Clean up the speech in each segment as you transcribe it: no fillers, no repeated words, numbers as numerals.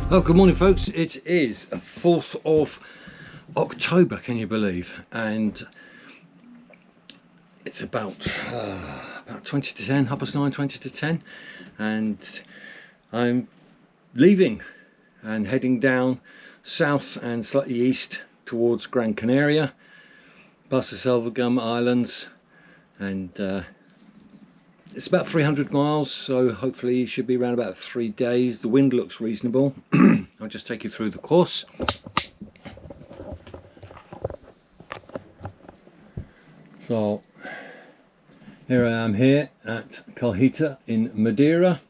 Oh, good morning folks. It is 4th of October, can you believe? And it's about 20 to 10, 9:30, 20 to 10, and I'm leaving and heading down south and slightly east towards Gran Canaria, past the Gum Islands, and it's about 300 miles, so hopefully it should be around about 3 days. The wind looks reasonable. I'll just take you through the course. So here I am here at Calheta in Madeira,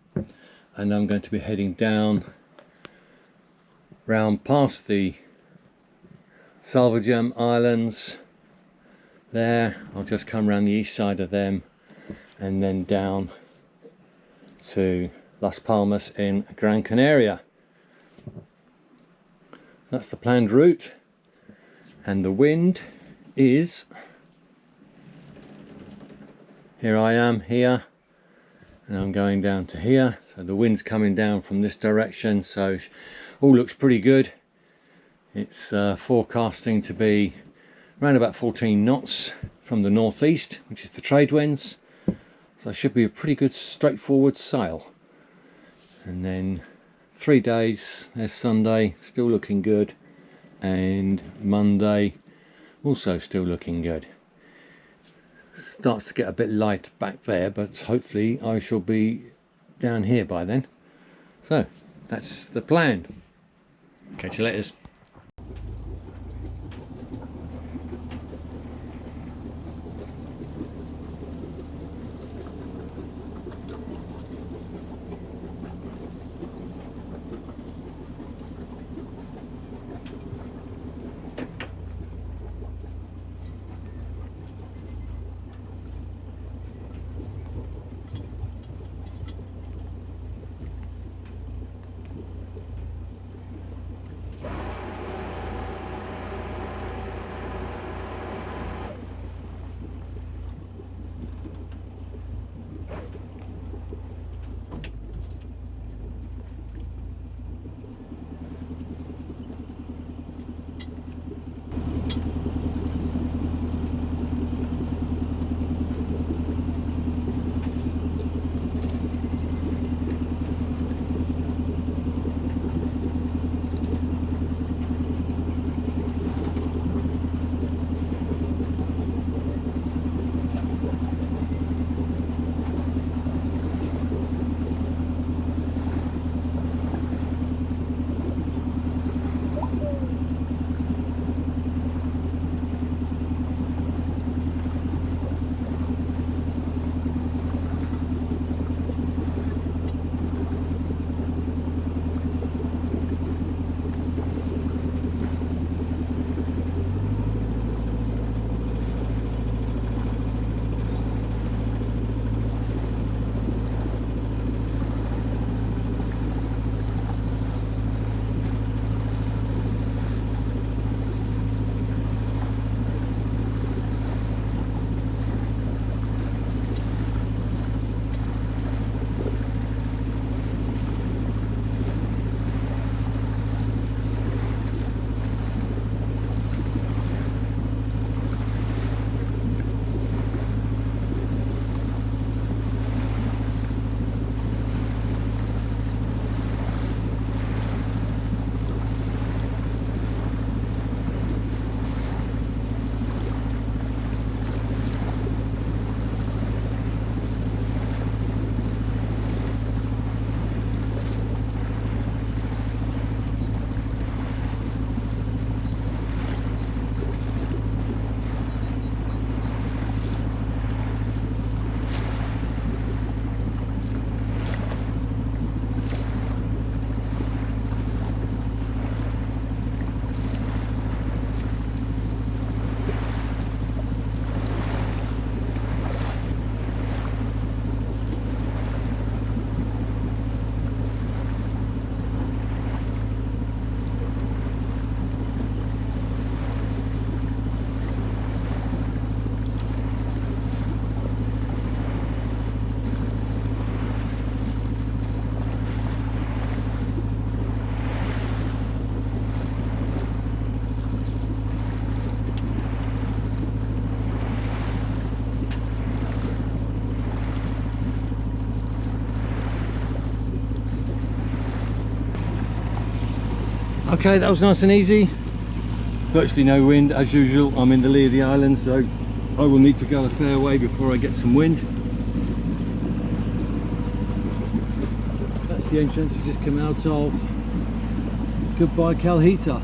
and I'm going to be heading down round past the Gum Islands there. I'll just come around the east side of them and then down to Las Palmas in Gran Canaria. That's the planned route, and the wind is, here I am here, and I'm going down to here, so the wind's coming down from this direction, so all looks pretty good. It's forecasting to be around about 14 knots from the northeast, which is the trade winds. So it should be a pretty good straightforward sail. And then 3 days, there's Sunday, still looking good, and Monday also still looking good. Starts to get a bit light back there, but hopefully I shall be down here by then. So that's the plan. Catch you later. Okay, that was nice and easy. Virtually no wind as usual. I'm in the lee of the island, so I will need to go a fair way before I get some wind. That's the entrance we just come out of. Goodbye Calheta.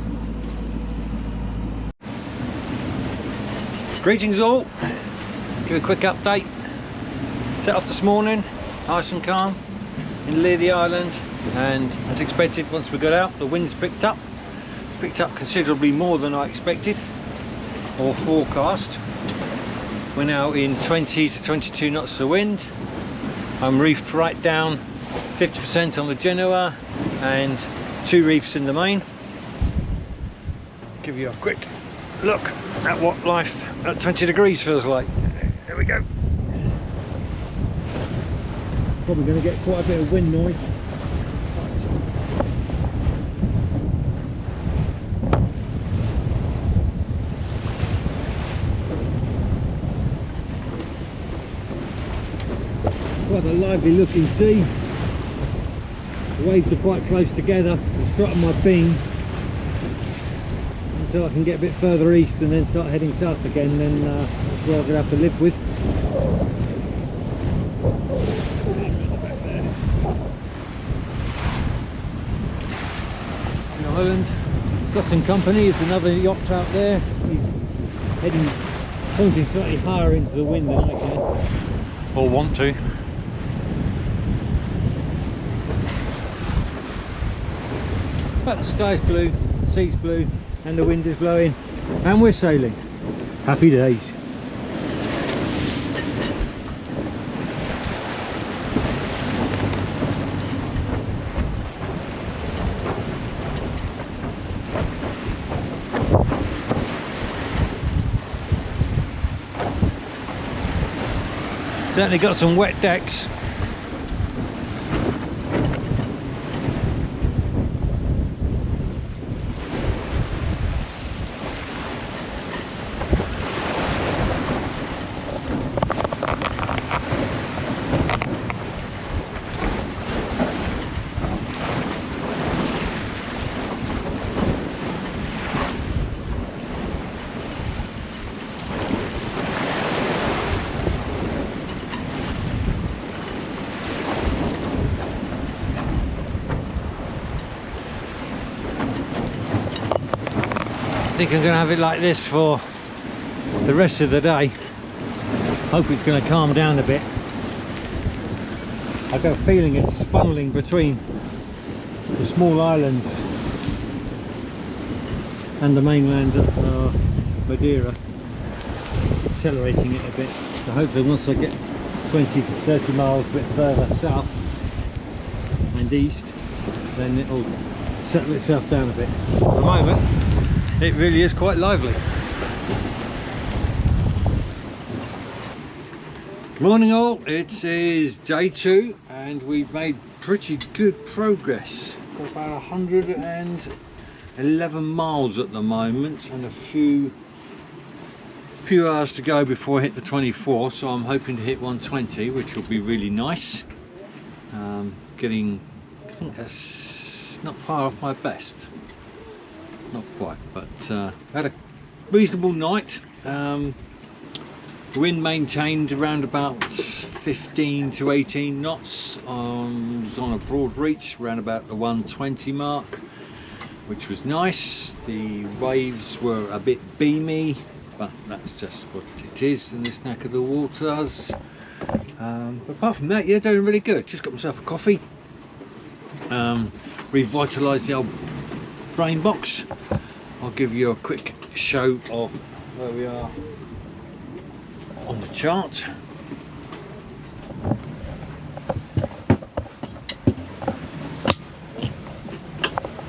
Greetings all. Give a quick update. Set off this morning, nice and calm, in the lee of the island, and as expected, once we got out, the wind's picked up. It's picked up considerably more than I expected or forecast. We're now in 20 to 22 knots of wind. I'm reefed right down 50% on the Genoa and 2 reefs in the main. Give you a quick look at what life at 20 degrees feels like. There we go. Probably going to get quite a bit of wind noise. Quite a lively looking sea. The waves are quite close together. I'm straight on my beam until I can get a bit further east and then start heading south again. Then that's what I'm going to have to live with. The island, got some company. It's another yacht out there. He's heading, pointing slightly higher into the wind than I can, or want to. But the sky's blue, the sea's blue, and the wind is blowing, and we're sailing. Happy days. Certainly got some wet decks. I think I'm going to have it like this for the rest of the day. Hope it's going to calm down a bit. I've got a feeling it's funneling between the small islands and the mainland of Madeira. It's accelerating it a bit. So hopefully once I get 20-30 miles a bit further south and east, then it'll settle itself down a bit. At the moment, it really is quite lively. Morning all, it is day 2 and we've made pretty good progress. Got about 111 miles at the moment and a few hours to go before I hit the 24, so I'm hoping to hit 120, which will be really nice. I think that's not far off my best. Not quite, but had a reasonable night. Wind maintained around about 15 to 18 knots. Was on a broad reach around about the 120 mark, which was nice. The waves were a bit beamy, but that's just what it is in this neck of the waters. Apart from that, yeah, doing really good. Just got myself a coffee, revitalised the old brain box. I'll give you a quick show of where we are on the chart.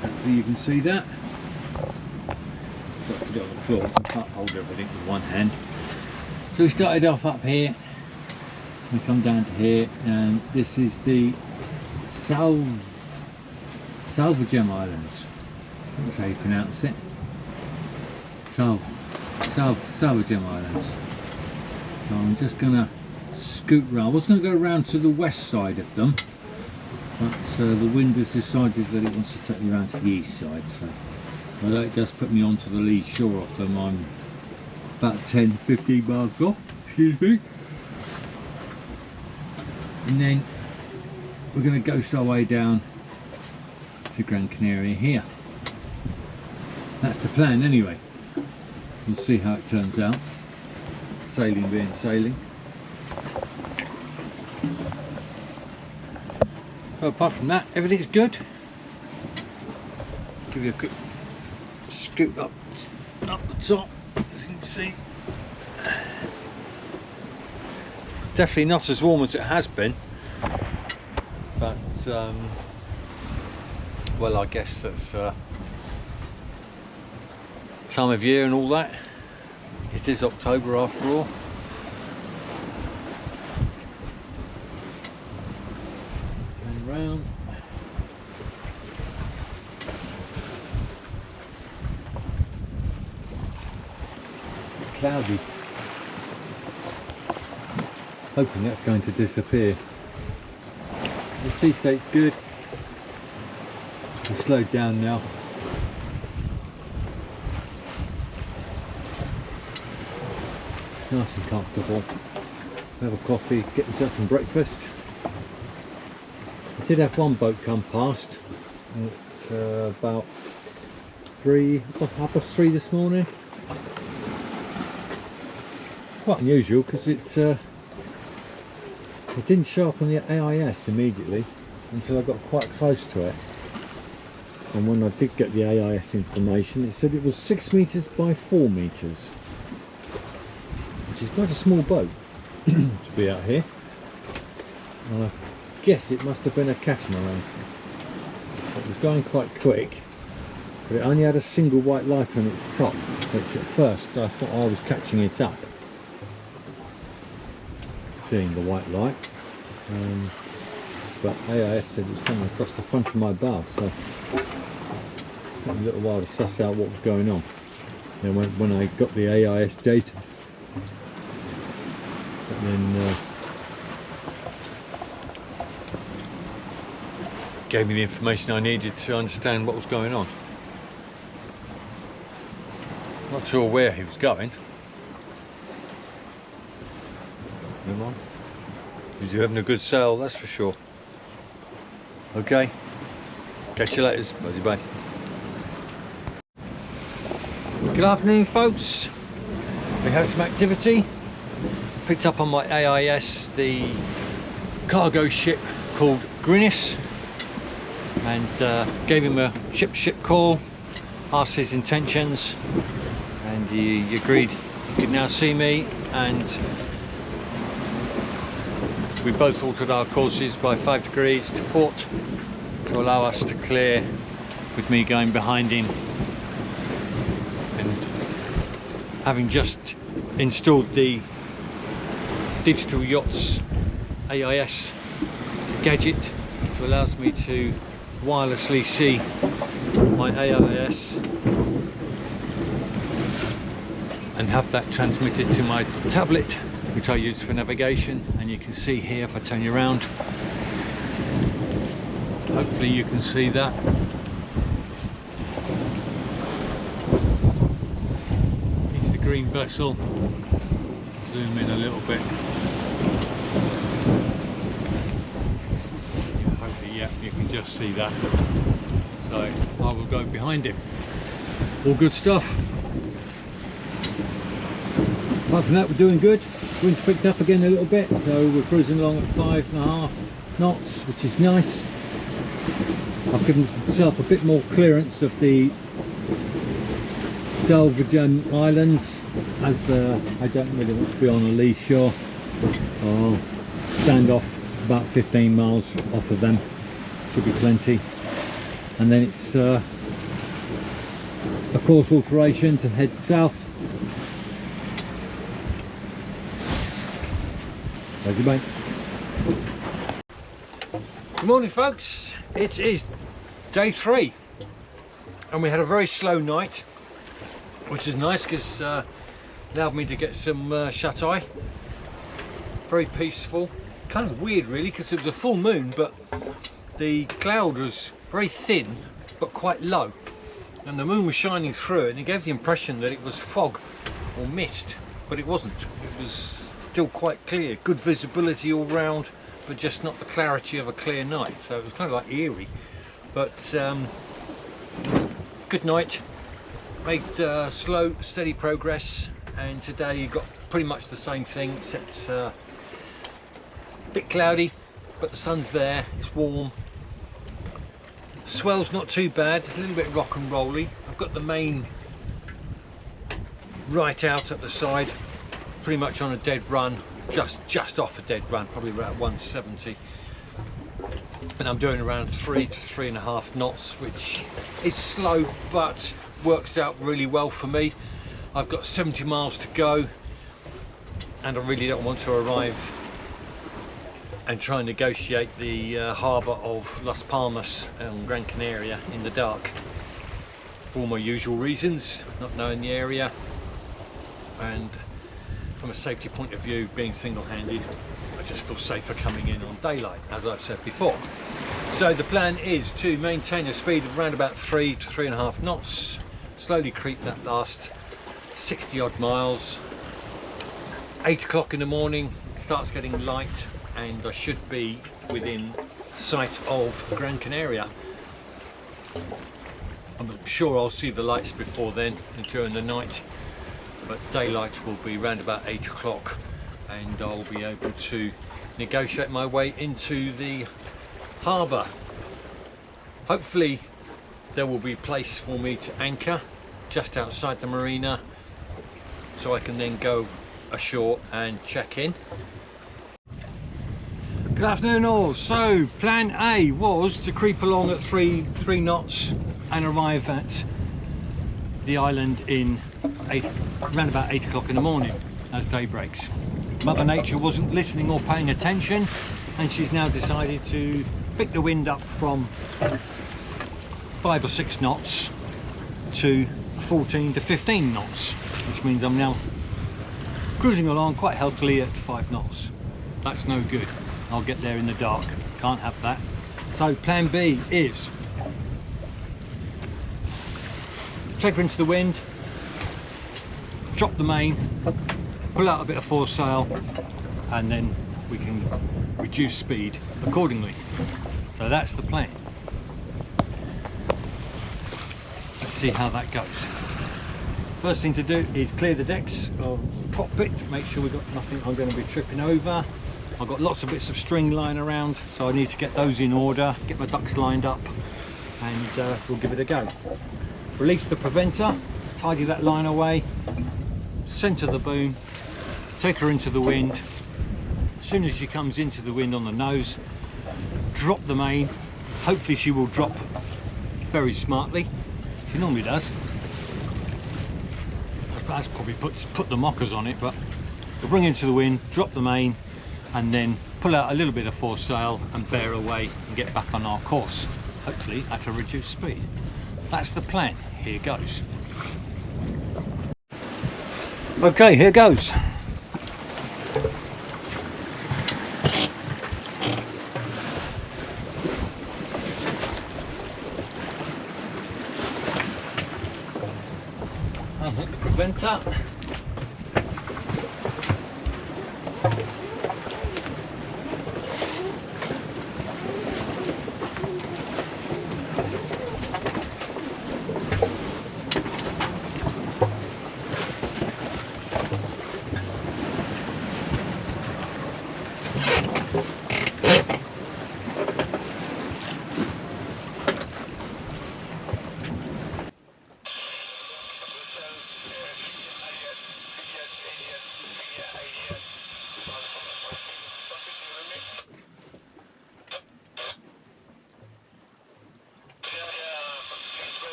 Hopefully you can see that. Got to put it on the floor, I can't hold everything with one hand. So we started off up here, we come down to here, and this is the Salvagem Islands. That's how you pronounce it. Salvagem Islands. So I'm just gonna scoot round. I was gonna go around to the west side of them, but the wind has decided that it wants to take me around to the east side, so although it does put me onto the lee shore of them, I'm about 10-15 miles off, excuse me. And then we're going to ghost our way down to Gran Canaria here. That's the plan anyway. We'll see how it turns out. Sailing being sailing. Well, apart from that, everything's good. Give you a quick scoop up the top, as you can see. Definitely not as warm as it has been, but well, I guess that's time of year and all that. It is October after all. And round. Cloudy. Hoping that's going to disappear. The sea state's good. We've slowed down now. It's nice and comfortable. Have a coffee, get myself some breakfast. I did have one boat come past. It's about 3:30 this morning. Quite unusual because it's it didn't show up on the AIS immediately until I got quite close to it, and when I did get the AIS information, it said it was 6 meters by 4 meters, which is quite a small boat to be out here. And I guess it must have been a catamaran. It was going quite quick, but it only had a single white light on its top, which at first I thought I was catching it up, seeing the white light, but AIS said it was coming across the front of my bow, so it took me a little while to suss out what was going on. Then when I got the AIS data, and then gave me the information I needed to understand what was going on. Not sure where he was going. Never mind. You're having a good sail, that's for sure. Okay. Catch you later. Bye. Good afternoon, folks. We had some activity. Picked up on my AIS the cargo ship called Gran, and gave him a ship call, asked his intentions, and he agreed he could now see me, and we both altered our courses by 5 degrees to port to allow us to clear, with me going behind him. And having just installed the Digital Yachts AIS gadget, which allows me to wirelessly see my AIS and have that transmitted to my tablet, which I use for navigation. And you can see here, if I turn you around, hopefully you can see that. It's the green vessel. Zoom in a little bit. Hopefully, yeah, you can just see that. So I will go behind him. All good stuff. Apart from that, we're doing good. Wind's picked up again a little bit, so we're cruising along at 5.5 knots, which is nice. I've given myself a bit more clearance of the Salvage Islands, as I don't really want to be on a lee shore, so I'll stand off about 15 miles off of them, should be plenty. And then it's a course alteration to head south. There's your mate. Good morning, folks. It is day 3 and we had a very slow night, which is nice because allowed me to get some shut-eye. Very peaceful. Kind of weird really, because it was a full moon, but the cloud was very thin but quite low, and the moon was shining through it, and it gave the impression that it was fog or mist, but it wasn't. It was still quite clear, good visibility all round, but just not the clarity of a clear night. So it was kind of like eerie, but good night. Made slow, steady progress, and today you got pretty much the same thing, except a bit cloudy, but the sun's there, it's warm. Swell's not too bad, a little bit rock and rolly. I've got the main right out at the side, pretty much on a dead run, just off a dead run, probably about 170. And I'm doing around 3 to 3.5 knots, which is slow but works out really well for me. I've got 70 miles to go, and I really don't want to arrive and try and negotiate the harbour of Las Palmas and Gran Canaria in the dark, for all my usual reasons, not knowing the area, and from a safety point of view, being single-handed, I just feel safer coming in on daylight, as I've said before. So the plan is to maintain a speed of around about 3 to 3.5 knots, slowly creep that last 60 odd miles. 8 o'clock in the morning, starts getting light, and I should be within sight of Gran Canaria. I'm sure I'll see the lights before then and during the night, but daylight will be around about 8 o'clock, and I'll be able to negotiate my way into the harbour. Hopefully there will be a place for me to anchor just outside the marina, so I can then go ashore and check in. Good afternoon all. So plan A was to creep along at 3 knots and arrive at the island in around about 8 o'clock in the morning as day breaks. Mother Nature wasn't listening or paying attention, and she's now decided to pick the wind up from 5 or 6 knots to 14 to 15 knots, which means I'm now cruising along quite healthily at 5 knots. That's no good. I'll get there in the dark. Can't have that. So plan B is take her into the wind, drop the main, pull out a bit of foresail, and then we can reduce speed accordingly. So that's the plan. Let's see how that goes. First thing to do is clear the decks of the cockpit, make sure we've got nothing I'm going to be tripping over. I've got lots of bits of string lying around, so I need to get those in order, get my ducks lined up, and we'll give it a go. Release the preventer, tidy that line away, centre the boom, take her into the wind. As soon as she comes into the wind on the nose, drop the main. Hopefully she will drop very smartly. She normally does. That's probably put the mockers on it, but we'll bring into the wind, drop the main, and then pull out a little bit of foresail and bear away and get back on our course, hopefully at a reduced speed. That's the plan. Here goes. Okay, here goes. Unhook the preventer.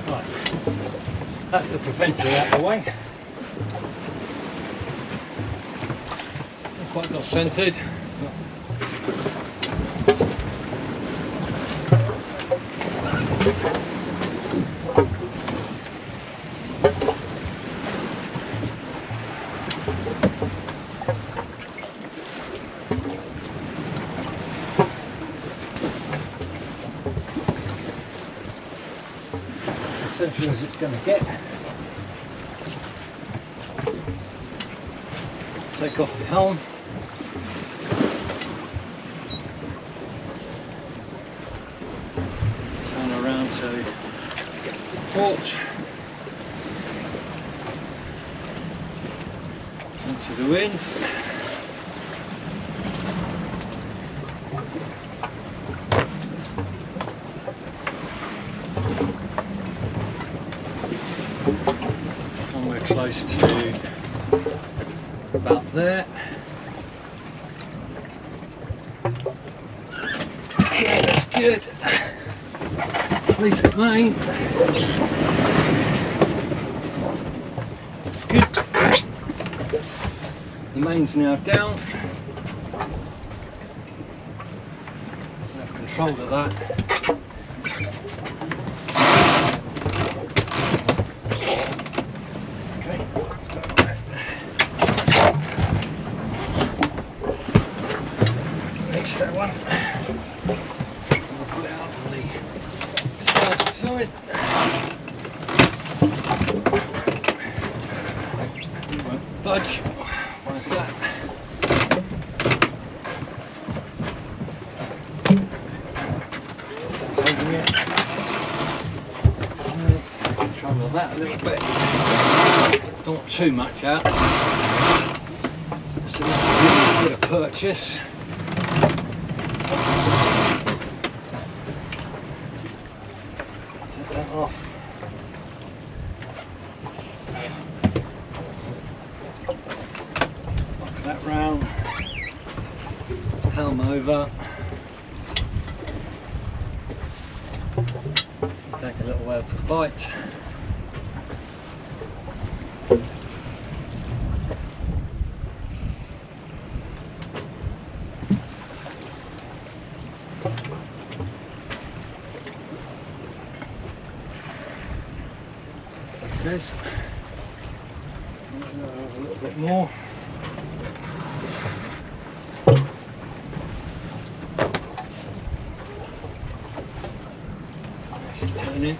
Right, that's the preventer out of the way. Not quite got centred. central as it's going to get. Take off the helm. Turn around to port. Into the wind. Somewhere close to about there. Yeah, that's good. At least the main. That's good. The main's now down. I have control of that. That one. We'll put it out on the starboard side. It won't budge. What's that? That's holding it. Let's take control of that a little bit. Don't want too much out. Just a bit of purchase. Off. Lock that round, helm over, take a little while to bite. Says a little bit more. She's turning.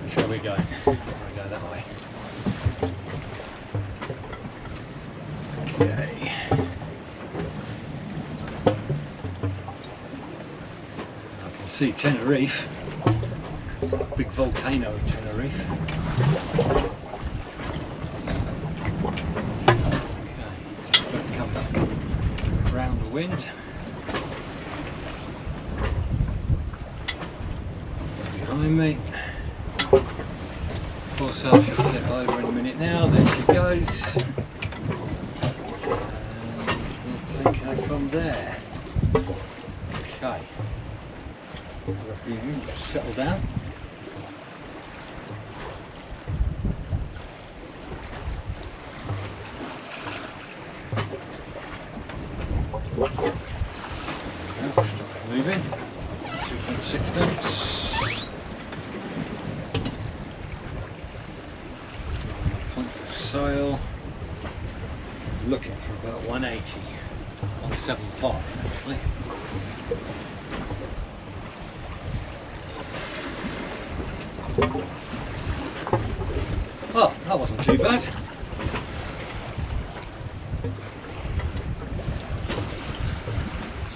Which way are we going? We're going to go that way. Okay. I can see Tenerife. Big volcano of Tenerife. Okay, come round the wind. Behind me. Foresail should flip over in a minute now. There she goes. And we'll take her from there. Okay. Just settle down. Start moving. 2.6 knots. Points of sail. Looking for about 180. 175 actually. Oh, that wasn't too bad. It's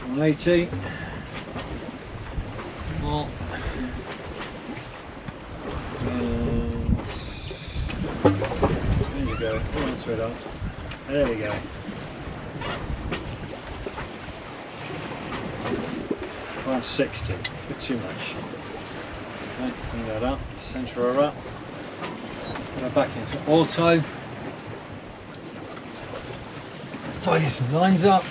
180. Well, there you go. Come on, sweetheart. There we go. 160. Bit too much. Okay, bring that up. Centre her up. Go back into auto. Tidy some lines up.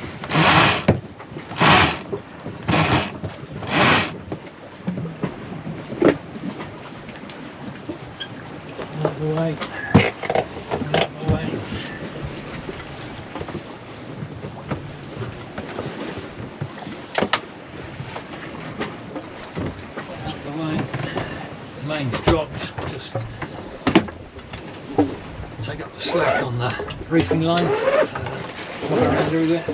Out of the way. Out of the way. Out of the way. The main's dropped. Just take up the slack on the reefing lines, so put around with it.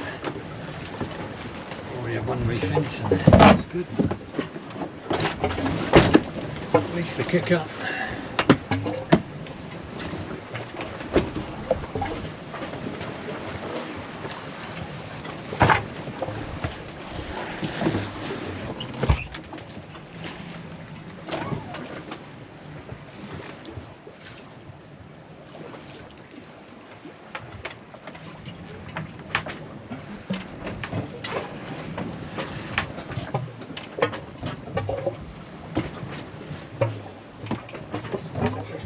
Already have one reef in, so that's good. Release the kicker.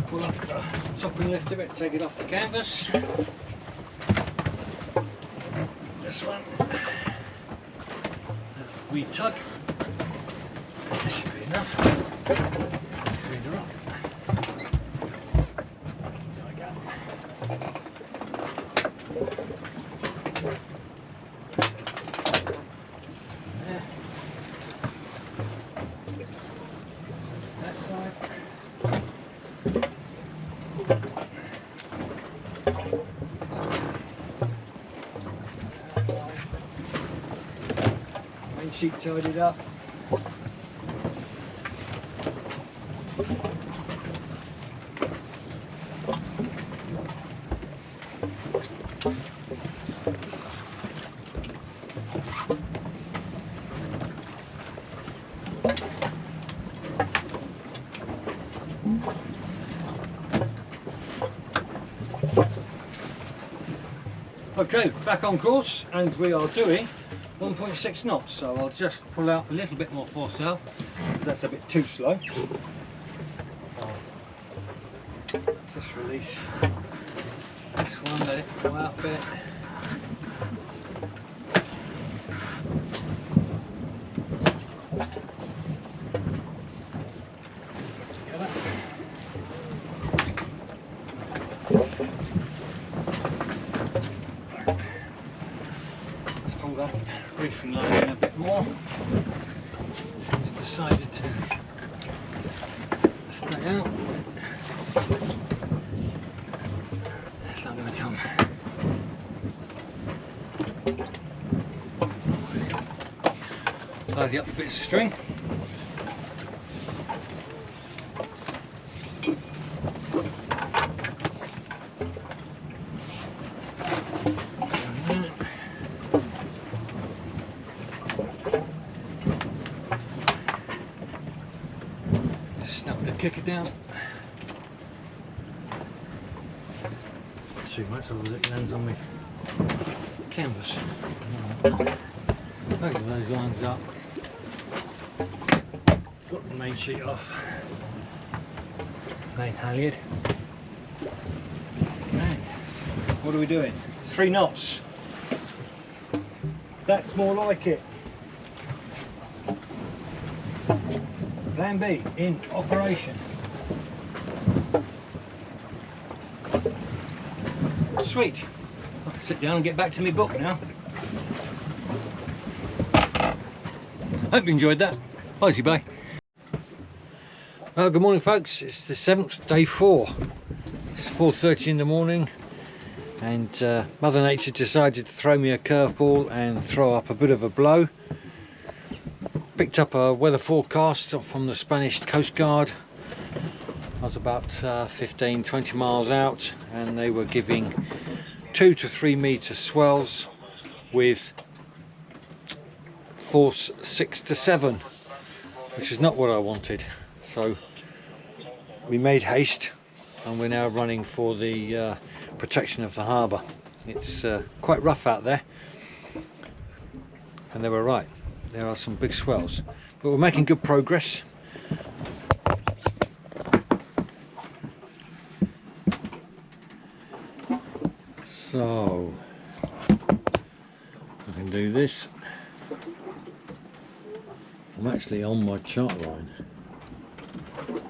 Pull up the top and lift of it, take it off the canvas. This one, we tug. That should be enough. Feed her up. There we go. There. That side. Main sheet tidied up. Okay, back on course, and we are doing 1.6 knots, so I'll just pull out a little bit more foresail because that's a bit too slow. Just release this one, let it go out a bit. That reefing line in a bit more. She's decided to stay out. It's not going to come. Tidy up the bits of string. Snap the kicker down. Too much, otherwise it lands on me canvas. Open those lines up. Got the main sheet off. Main halyard. And what are we doing? 3 knots. That's more like it. Plan B in operation. Sweet. I can sit down and get back to my book now. Hope you enjoyed that. Bye, bye. Good morning, folks. It's the 7th, day 4. It's 4:30 in the morning, and Mother Nature decided to throw me a curveball and throw up a bit of a blow. Picked up a weather forecast from the Spanish Coast Guard. I was about 15-20 miles out, and they were giving 2 to 3 meter swells with force 6 to 7, which is not what I wanted. So we made haste, and we're now running for the protection of the harbour. It's quite rough out there, and they were right. There are some big swells, but we're making good progress. So I can do this. I'm actually on my chart line.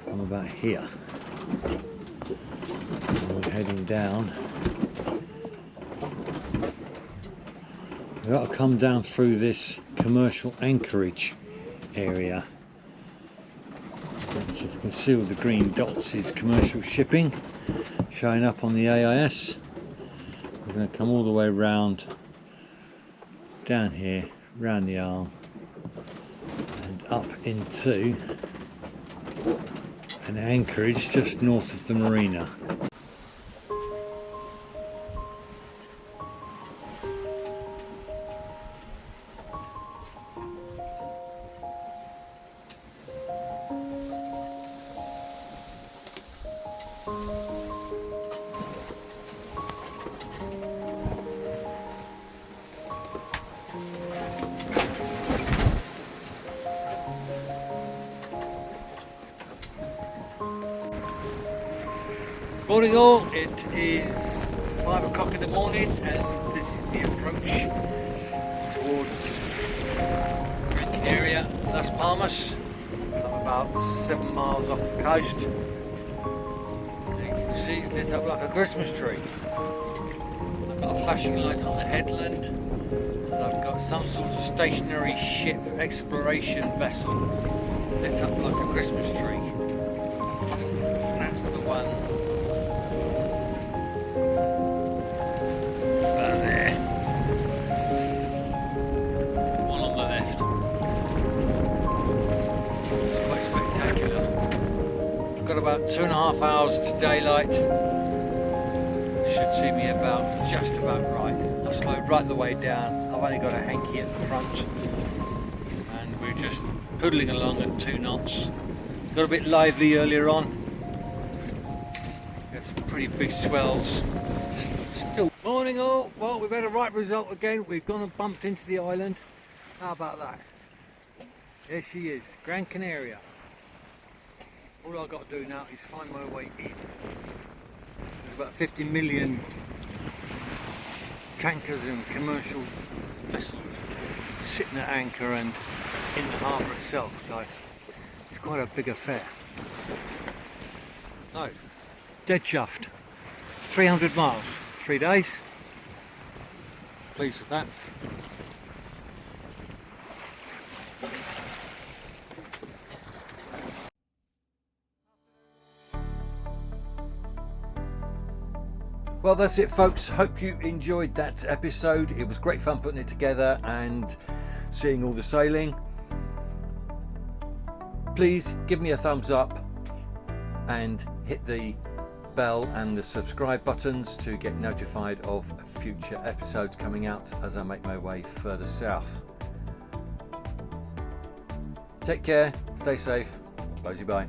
I'm about here. And we're heading down. We've got to come down through this commercial anchorage area, which, if you can see all the green dots, is commercial shipping showing up on the AIS. We're going to come all the way round down here, round the arm, and up into an anchorage just north of the marina. Morning all, it is 5 o'clock in the morning and this is the approach towards Gran Canaria, Las Palmas. I'm about 7 miles off the coast. And you can see it's lit up like a Christmas tree. I've got a flashing light on the headland and I've got some sort of stationary ship exploration vessel lit up like a Christmas tree. That's the one there. One on the left. It's quite spectacular. I've got about 2.5 hours to daylight. Should see me just about right. I've slowed right the way down. I've only got a hanky at the front. And we're just poodling along at 2 knots. Got a bit lively earlier on. Got some pretty big swells. Still morning all. Well, we've had a right result again. We've gone and bumped into the island. How about that? There she is, Gran Canaria. All I've got to do now is find my way in. There's about 50 million tankers and commercial vessels sitting at anchor and in the harbour itself, so it's quite a big affair. No, dead chuffed. 300 miles, 3 days. Pleased with that. Well, that's it folks, hope you enjoyed that episode. It was great fun putting it together and seeing all the sailing. Please give me a thumbs up and hit the bell and the subscribe buttons to get notified of future episodes coming out as I make my way further south. Take care, stay safe, bye.